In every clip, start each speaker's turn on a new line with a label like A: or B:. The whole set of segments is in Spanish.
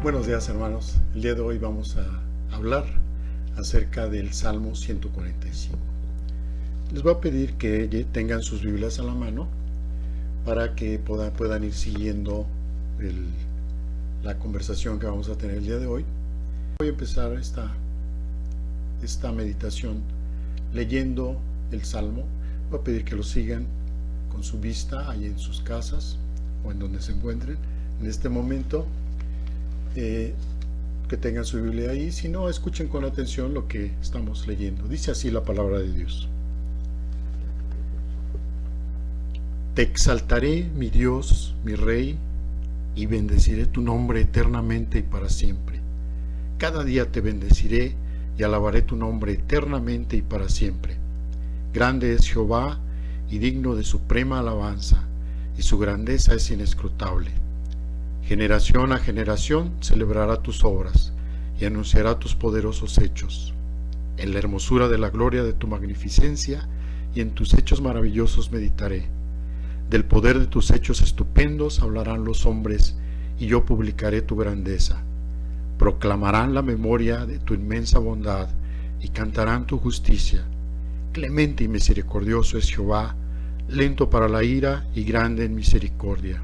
A: Buenos días, hermanos. El día de hoy vamos a hablar acerca del Salmo 145. Les voy a pedir que tengan sus Biblias a la mano para que puedan ir siguiendo la conversación que vamos a tener el día de hoy. Voy a empezar esta meditación leyendo el Salmo. Voy a pedir que lo sigan con su vista ahí en sus casas o en donde se encuentren en este momento. Que tengan su Biblia ahí, si no, escuchen con atención lo que estamos leyendo. Dice así la palabra de Dios: Te exaltaré, mi Dios, mi Rey, y bendeciré tu nombre eternamente y para siempre. Cada día te bendeciré y alabaré tu nombre eternamente y para siempre. Grande es Jehová y digno de suprema alabanza, y su grandeza es inescrutable. Generación a generación celebrará tus obras y anunciará tus poderosos hechos. En la hermosura de la gloria de tu magnificencia y en tus hechos maravillosos meditaré. Del poder de tus hechos estupendos hablarán los hombres, y yo publicaré tu grandeza. Proclamarán la memoria de tu inmensa bondad y cantarán tu justicia. Clemente y misericordioso es Jehová, lento para la ira y grande en misericordia.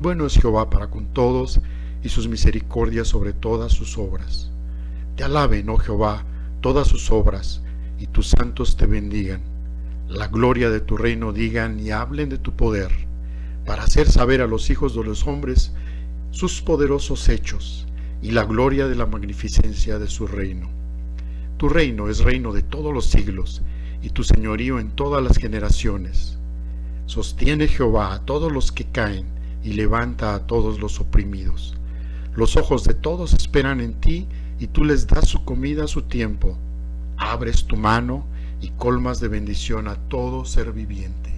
A: Bueno es Jehová para con todos, y sus misericordias sobre todas sus obras. Te alaben, oh Jehová, todas sus obras, y tus santos te bendigan. La gloria de tu reino digan y hablen de tu poder, para hacer saber a los hijos de los hombres sus poderosos hechos, y la gloria de la magnificencia de su reino. Tu reino es reino de todos los siglos, y tu señorío en todas las generaciones. Sostiene Jehová a todos los que caen, y levanta a todos los oprimidos. Los ojos de todos esperan en ti, y tú les das su comida a su tiempo. Abres tu mano y colmas de bendición a todo ser viviente.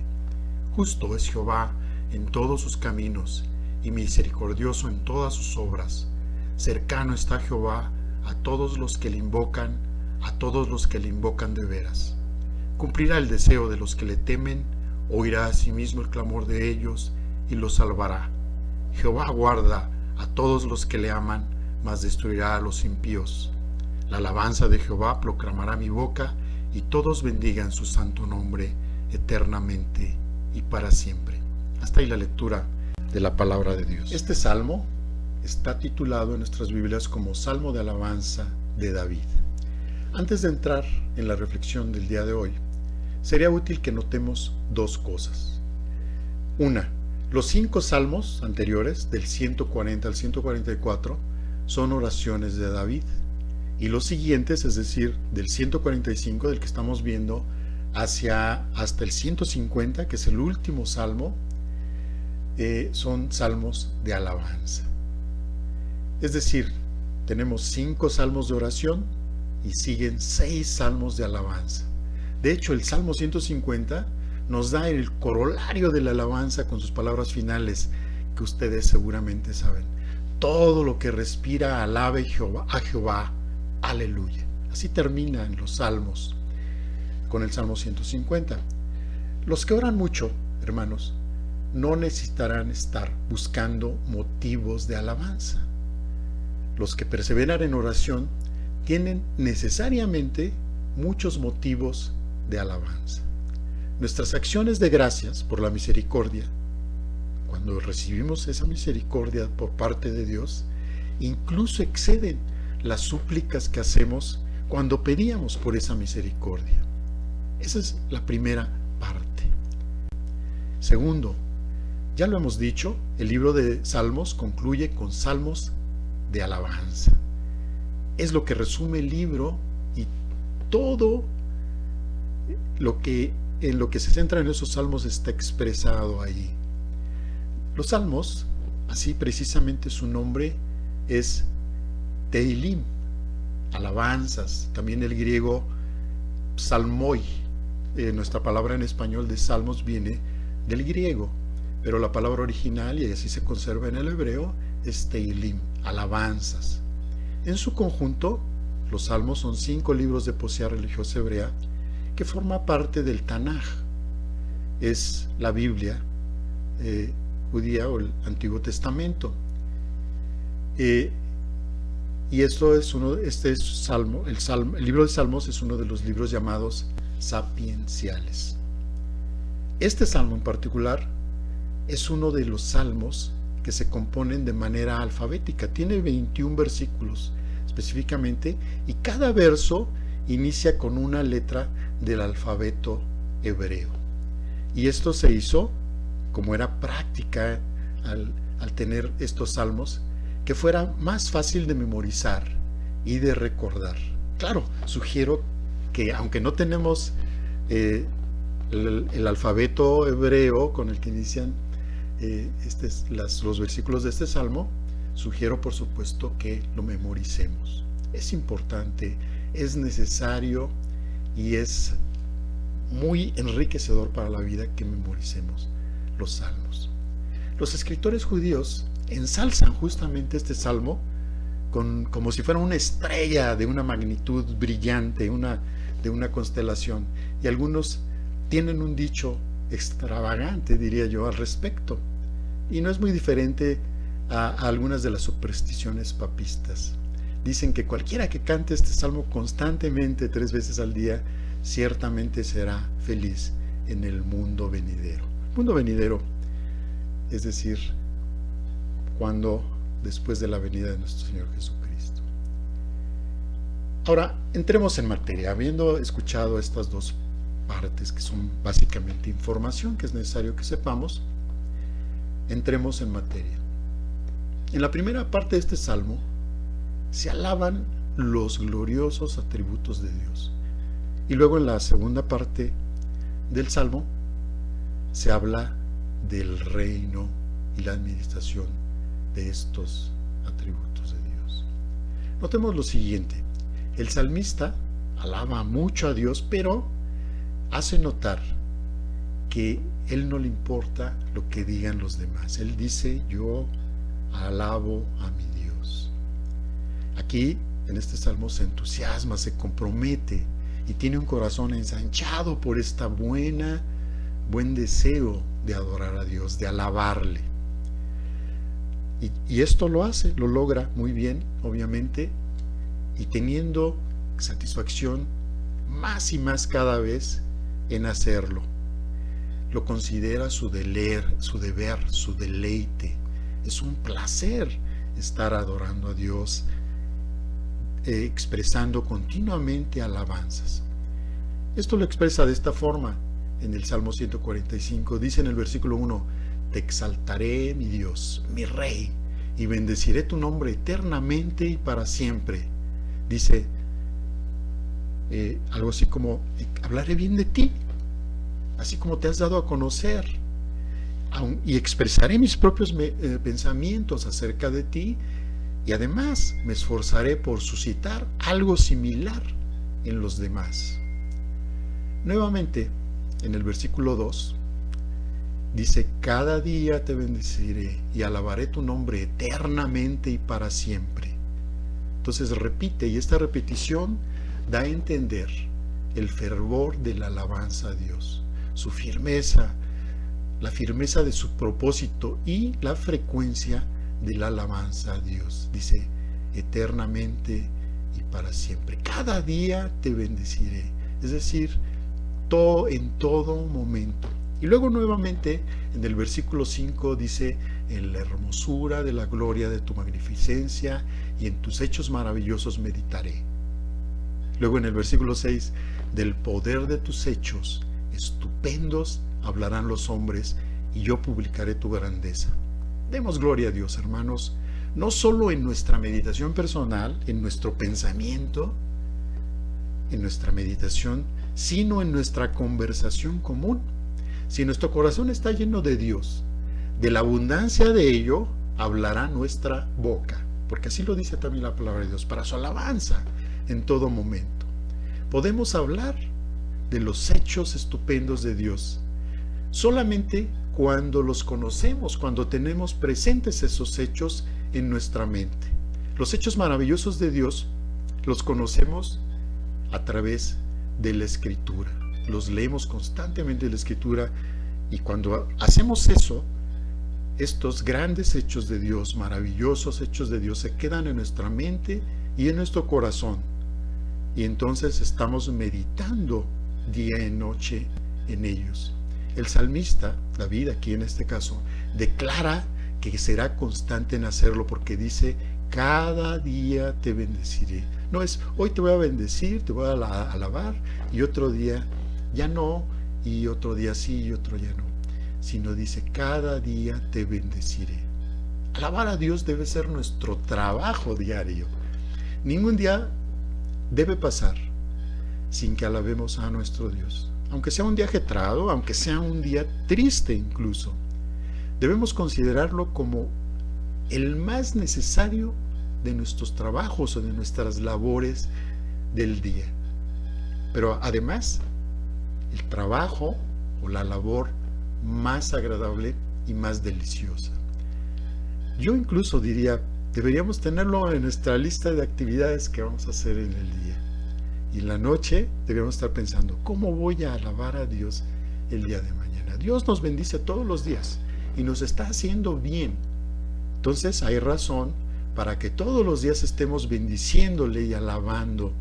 A: Justo es Jehová en todos sus caminos, y misericordioso en todas sus obras. Cercano está Jehová a todos los que le invocan, a todos los que le invocan de veras. Cumplirá el deseo de los que le temen, oirá a sí mismo el clamor de ellos, y los salvará. Jehová guarda a todos los que le aman, mas destruirá a los impíos. La alabanza de Jehová proclamará mi boca, y todos bendigan su santo nombre eternamente y para siempre. Hasta ahí la lectura de la palabra de Dios. Este salmo está titulado en nuestras Biblias como Salmo de Alabanza de David. Antes de entrar en la reflexión del día de hoy, sería útil que notemos dos cosas. Una, los 5 salmos anteriores, del 140 al 144, son oraciones de David. Y los siguientes, es decir, del 145, del que estamos viendo, hasta el 150, que es el último salmo, son salmos de alabanza. Es decir, tenemos 5 salmos de oración y siguen 6 salmos de alabanza. De hecho, el Salmo 150 nos da el corolario de la alabanza con sus palabras finales, que ustedes seguramente saben. Todo lo que respira alabe a Jehová, aleluya. Así terminan los salmos con el Salmo 150. Los que oran mucho, hermanos, no necesitarán estar buscando motivos de alabanza. Los que perseveran en oración tienen necesariamente muchos motivos de alabanza. Nuestras acciones de gracias por la misericordia, cuando recibimos esa misericordia por parte de Dios, incluso exceden las súplicas que hacemos cuando pedíamos por esa misericordia. Esa es la primera parte. Segundo, ya lo hemos dicho, el libro de Salmos concluye con salmos de alabanza. Es lo que resume el libro, y todo en lo que se centra en esos salmos está expresado allí. Los salmos, así precisamente su nombre es Teilim, alabanzas. También el griego psalmoi, nuestra palabra en español de salmos viene del griego, pero la palabra original, y así se conserva en el hebreo, es Teilim, alabanzas. En su conjunto, los salmos son 5 libros de poesía religiosa hebrea que forma parte del Tanaj. Es la Biblia judía o el Antiguo Testamento. Eh, y esto es este es Salmo, el libro de Salmos es uno de los libros llamados sapienciales. Este salmo en particular es uno de los salmos que se componen de manera alfabética. Tiene 21 versículos específicamente y cada verso inicia con una letra del alfabeto hebreo. Y esto se hizo, como era práctica al tener estos salmos, que fuera más fácil de memorizar y de recordar. Claro, sugiero que aunque no tenemos el alfabeto hebreo con el que inician los versículos de este salmo, sugiero por supuesto que lo memoricemos. Es importante, es necesario y es muy enriquecedor para la vida que memoricemos los salmos. Los escritores judíos ensalzan justamente este salmo como si fuera una estrella de una magnitud brillante, de una constelación, y algunos tienen un dicho extravagante, diría yo, al respecto, y no es muy diferente a algunas de las supersticiones papistas. Dicen que cualquiera que cante este salmo constantemente 3 veces al día ciertamente será feliz en el mundo venidero. Mundo venidero, es decir, cuando después de la venida de nuestro Señor Jesucristo. Ahora, entremos en materia. Habiendo escuchado estas dos partes que son básicamente información que es necesario que sepamos, entremos en materia. En la primera parte de este salmo se alaban los gloriosos atributos de Dios. Y luego en la segunda parte del salmo se habla del reino y la administración de estos atributos de Dios. Notemos lo siguiente: el salmista alaba mucho a Dios, pero hace notar que él no le importa lo que digan los demás. Él dice: yo alabo a mi Dios. Aquí en este salmo se entusiasma, se compromete y tiene un corazón ensanchado por esta buen deseo de adorar a Dios, de alabarle. Y esto lo hace, lo logra muy bien, obviamente, y teniendo satisfacción más y más cada vez en hacerlo. Lo considera su deber, su deleite. Es un placer estar adorando a Dios, expresando continuamente alabanzas. Esto lo expresa de esta forma en el Salmo 145. Dice en el versículo 1: te exaltaré, mi Dios, mi Rey, y bendeciré tu nombre eternamente y para siempre. Dice algo así como: hablaré bien de ti, así como te has dado a conocer, y expresaré mis propios pensamientos acerca de ti, y además me esforzaré por suscitar algo similar en los demás. Nuevamente, en el versículo 2, dice: cada día te bendeciré y alabaré tu nombre eternamente y para siempre. Entonces repite, y esta repetición da a entender el fervor de la alabanza a Dios, su firmeza, la firmeza de su propósito y la frecuencia de la alabanza a Dios. Dice: eternamente y para siempre. Cada día te bendeciré. Es decir, en todo momento. Y luego nuevamente en el versículo 5 dice: en la hermosura de la gloria de tu magnificencia y en tus hechos maravillosos meditaré. Luego en el versículo 6: del poder de tus hechos estupendos hablarán los hombres y yo publicaré tu grandeza. Demos gloria a Dios, hermanos, no solo en nuestra meditación personal, en nuestro pensamiento, en nuestra meditación, sino en nuestra conversación común. Si nuestro corazón está lleno de Dios, de la abundancia de ello hablará nuestra boca, porque así lo dice también la palabra de Dios, para su alabanza en todo momento. Podemos hablar de los hechos estupendos de Dios solamente cuando los conocemos, cuando tenemos presentes esos hechos en nuestra mente. Los hechos maravillosos de Dios los conocemos a través de la Escritura. Los leemos constantemente en la Escritura, y cuando hacemos eso, estos grandes hechos de Dios, maravillosos hechos de Dios, se quedan en nuestra mente y en nuestro corazón. Y entonces estamos meditando día y noche en ellos. El salmista, David aquí en este caso, declara que será constante en hacerlo porque dice, cada día te bendeciré. No es, hoy te voy a bendecir, te voy a alabar, y otro día ya no, y otro día sí, y otro ya no. Sino dice, cada día te bendeciré. Alabar a Dios debe ser nuestro trabajo diario. Ningún día debe pasar sin que alabemos a nuestro Dios. Aunque sea un día ajetreado, aunque sea un día triste incluso, debemos considerarlo como el más necesario de nuestros trabajos o de nuestras labores del día. Pero además, el trabajo o la labor más agradable y más deliciosa. Yo incluso diría, deberíamos tenerlo en nuestra lista de actividades que vamos a hacer en el día. Y en la noche deberíamos estar pensando, ¿cómo voy a alabar a Dios el día de mañana? Dios nos bendice todos los días y nos está haciendo bien. Entonces hay razón para que todos los días estemos bendiciéndole y alabando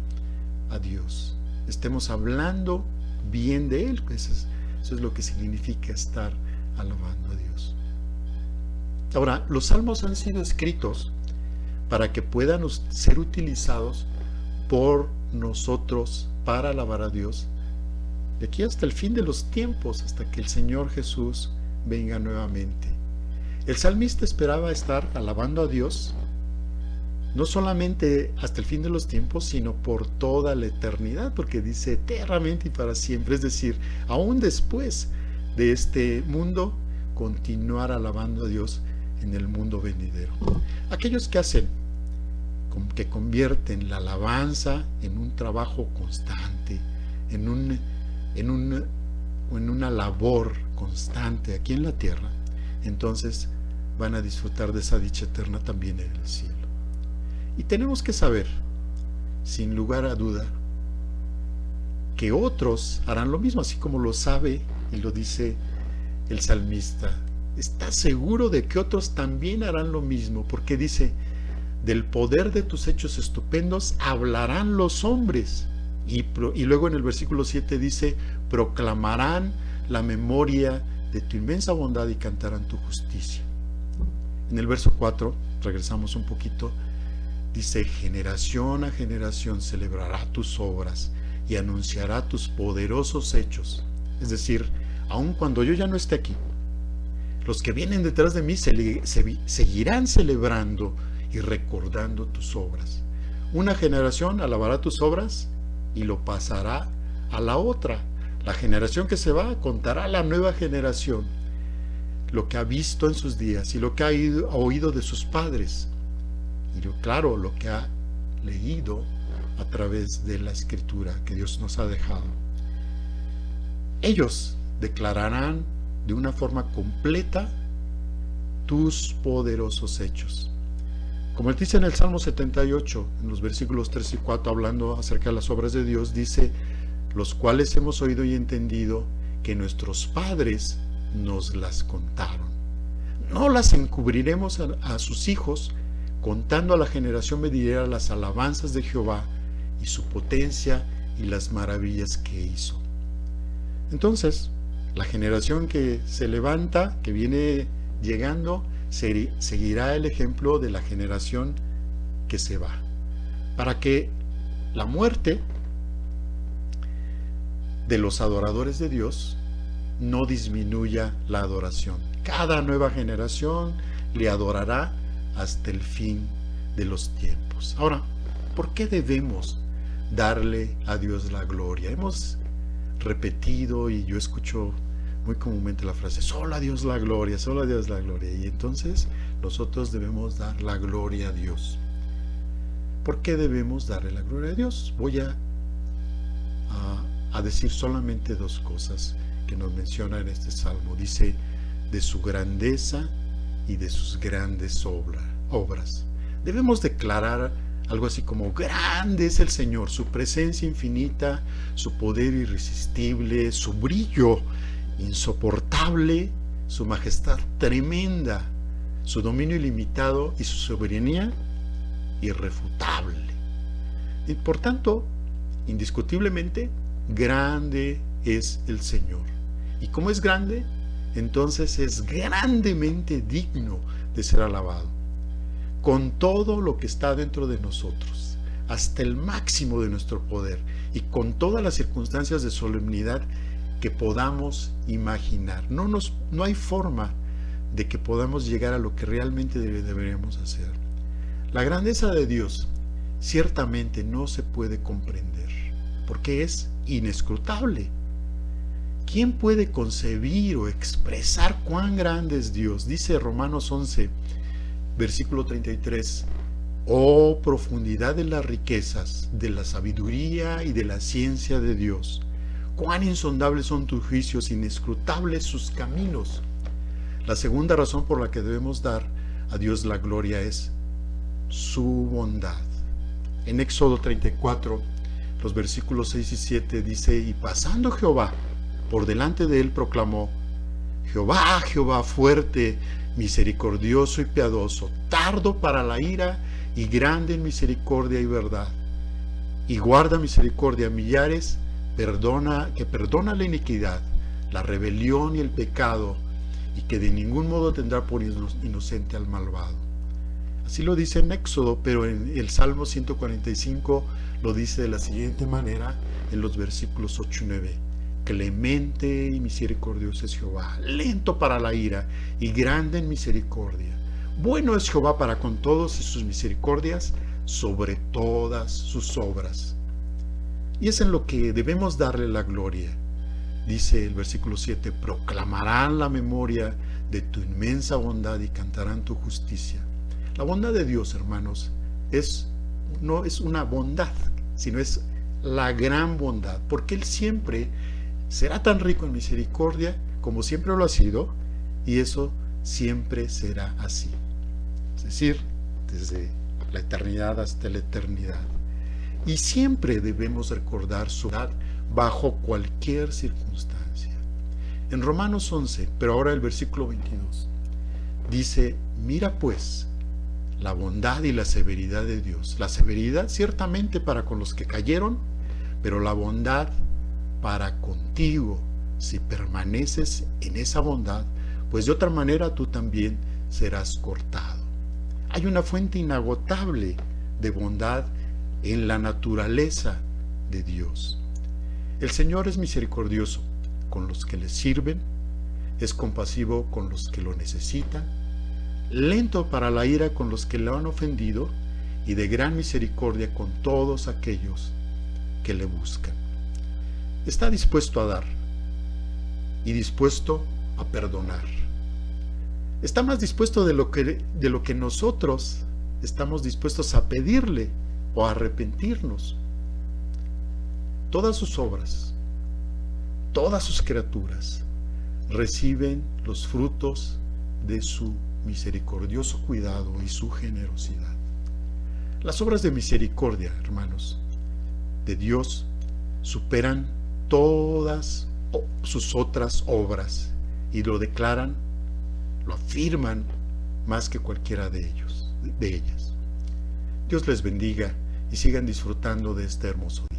A: a Dios. Estemos hablando bien de Él. Eso es lo que significa estar alabando a Dios. Ahora, los salmos han sido escritos para que puedan ser utilizados por nosotros para alabar a Dios de aquí hasta el fin de los tiempos, hasta que el Señor Jesús venga nuevamente. El salmista esperaba estar alabando a Dios no solamente hasta el fin de los tiempos, sino por toda la eternidad, porque dice eternamente y para siempre, es decir, aún después de este mundo, continuar alabando a Dios en el mundo venidero. Aquellos que convierten la alabanza en un trabajo constante, en una labor constante aquí en la tierra, entonces van a disfrutar de esa dicha eterna también en el cielo. Y tenemos que saber, sin lugar a duda, que otros harán lo mismo, así como lo sabe y lo dice el salmista. Está seguro de que otros también harán lo mismo, porque dice, del poder de tus hechos estupendos hablarán los hombres. Y luego en el versículo 7 dice, proclamarán la memoria de tu inmensa bondad y cantarán tu justicia. En el verso 4, regresamos un poquito, dice, generación a generación celebrará tus obras y anunciará tus poderosos hechos. Es decir, aun cuando yo ya no esté aquí, los que vienen detrás de mí seguirán celebrando y recordando tus obras. Una generación alabará tus obras y lo pasará a la otra. La generación que se va contará a la nueva generación lo que ha visto en sus días y lo que ha oído de sus padres. Y claro, lo que ha leído a través de la escritura que Dios nos ha dejado. Ellos declararán de una forma completa tus poderosos hechos. Como él dice en el Salmo 78, en los versículos 3 y 4, hablando acerca de las obras de Dios, dice, los cuales hemos oído y entendido que nuestros padres nos las contaron. No las encubriremos a sus hijos, contando a la generación venidera las alabanzas de Jehová y su potencia y las maravillas que hizo. Entonces, la generación que se levanta, que viene llegando, seguirá el ejemplo de la generación que se va, para que la muerte de los adoradores de Dios no disminuya la adoración. Cada nueva generación le adorará hasta el fin de los tiempos. Ahora, ¿por qué debemos darle a Dios la gloria? Hemos repetido y yo escucho muy comúnmente la frase, solo a Dios la gloria, solo a Dios la gloria. Y entonces nosotros debemos dar la gloria a Dios. ¿Por qué debemos darle la gloria a Dios? Voy a decir solamente dos cosas que nos menciona en este salmo. Dice, de su grandeza y de sus grandes obras. Debemos declarar algo así como, grande es el Señor, su presencia infinita, su poder irresistible, su brillo insoportable, su majestad tremenda, su dominio ilimitado y su soberanía irrefutable. Y por tanto, indiscutiblemente, grande es el Señor. Y como es grande, entonces es grandemente digno de ser alabado. Con todo lo que está dentro de nosotros, hasta el máximo de nuestro poder y con todas las circunstancias de solemnidad que podamos imaginar. No hay forma de que podamos llegar a lo que realmente deberíamos hacer. La grandeza de Dios ciertamente no se puede comprender, porque es inescrutable. ¿Quién puede concebir o expresar cuán grande es Dios? Dice Romanos 11, versículo 33, oh profundidad de las riquezas, de la sabiduría y de la ciencia de Dios. Cuán insondables son tus juicios, inescrutables sus caminos. La segunda razón por la que debemos dar a Dios la gloria es su bondad. En Éxodo 34, los versículos 6 y 7 dice, y pasando Jehová por delante de él proclamó, Jehová, Jehová fuerte, misericordioso y piadoso, tardo para la ira y grande en misericordia y verdad, y guarda misericordia a millares, que perdona la iniquidad, la rebelión y el pecado, y que de ningún modo tendrá por inocente al malvado. Así lo dice en Éxodo, pero en el Salmo 145 lo dice de la siguiente manera en los versículos 8 y 9. Clemente y misericordioso es Jehová, lento para la ira y grande en misericordia. Bueno es Jehová para con todos y sus misericordias sobre todas sus obras. Y es en lo que debemos darle la gloria. Dice el versículo 7, proclamarán la memoria de tu inmensa bondad y cantarán tu justicia. La bondad de Dios, hermanos, no es una bondad, sino es la gran bondad, porque Él siempre será tan rico en misericordia como siempre lo ha sido, y eso siempre será así. Es decir, desde la eternidad hasta la eternidad. Y siempre debemos recordar su bondad bajo cualquier circunstancia. En Romanos 11, pero ahora el versículo 22, dice, mira pues la bondad y la severidad de Dios. La severidad ciertamente para con los que cayeron, pero la bondad para contigo, si permaneces en esa bondad, pues de otra manera tú también serás cortado. Hay una fuente inagotable de bondad en la naturaleza de Dios. El Señor es misericordioso con los que le sirven, es compasivo con los que lo necesitan, lento para la ira con los que lo han ofendido y de gran misericordia con todos aquellos que le buscan. Está dispuesto a dar y dispuesto a perdonar. Está más dispuesto de lo que nosotros estamos dispuestos a pedirle o a arrepentirnos. Todas sus obras, todas sus criaturas reciben los frutos de su misericordioso cuidado y su generosidad. Las obras de misericordia, hermanos, de Dios superan todas sus otras obras y lo declaran, lo afirman más que cualquiera de ellas. Dios les bendiga y sigan disfrutando de este hermoso día.